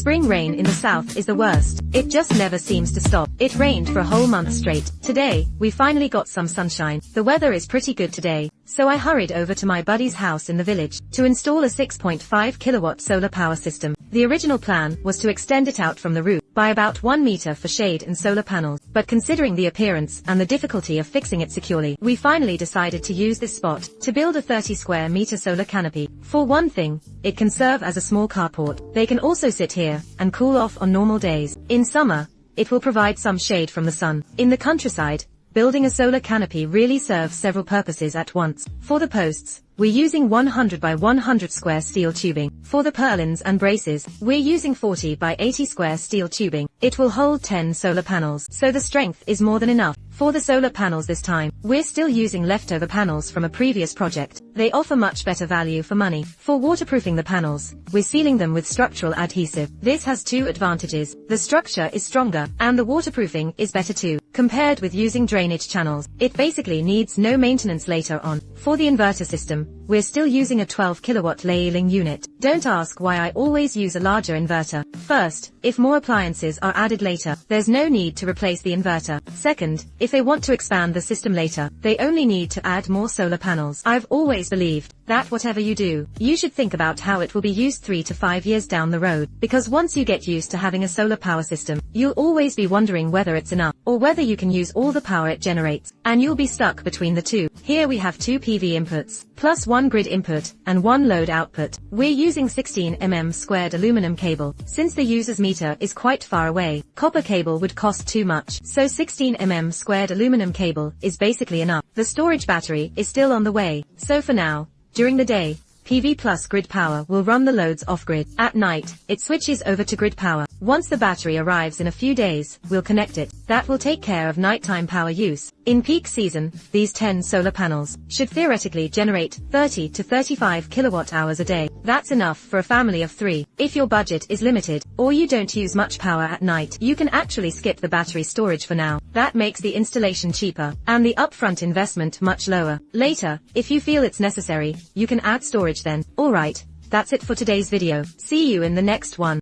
spring rain in the south is the worst. It just never seems to stop. It rained for a whole month straight. Today, we finally got some sunshine. The weather is pretty good today, so I hurried over to my buddy's house in the village to install a 6.5 kilowatt solar power system. The original plan was to extend it out from the roof by about 1 meter for shade and solar panels, but considering the appearance and the difficulty of fixing it securely, we finally decided to use this spot to build a 30 square meter solar canopy. For one thing, it can serve as a small carport. They can also sit here and cool off on normal days. In summer, it will provide some shade from the sun. In the countryside, building a solar canopy really serves several purposes at once. For the posts, we're using 100 by 100 square steel tubing. For the purlins and braces, we're using 40 by 80 square steel tubing. It will hold 10 solar panels, so the strength is more than enough. For the solar panels this time, we're still using leftover panels from a previous project. They offer much better value for money. For waterproofing the panels, we're sealing them with structural adhesive. This has two advantages. The structure is stronger, and the waterproofing is better too. Compared with using drainage channels, it basically needs no maintenance later on. For the inverter system, we're still using a 12 kilowatt Leiling unit. Don't ask why I always use a larger inverter. First, if more appliances are added later, there's no need to replace the inverter. Second, if they want to expand the system later, they only need to add more solar panels. I've always believed that whatever you do, you should think about how it will be used 3 to 5 years down the road, because once you get used to having a solar power system, you'll always be wondering whether it's enough, or whether you can use all the power it generates, and you'll be stuck between the two. Here we have 2 PV inputs, plus 1 grid input, and 1 load output. We're using 16 mm squared aluminum cable. Since the user's meter is quite far away, copper cable would cost too much, so 16 mm squared aluminum cable is basically enough. The storage battery is still on the way, so for now, during the day, PV plus grid power will run the loads off-grid. At night, it switches over to grid power. Once the battery arrives in a few days, we'll connect it. That will take care of nighttime power use. In peak season, these 10 solar panels should theoretically generate 30 to 35 kilowatt hours a day. That's enough for a family of 3. If your budget is limited, or you don't use much power at night, you can actually skip the battery storage for now. That makes the installation cheaper, and the upfront investment much lower. Later, if you feel it's necessary, you can add storage then. Alright, that's it for today's video. See you in the next one.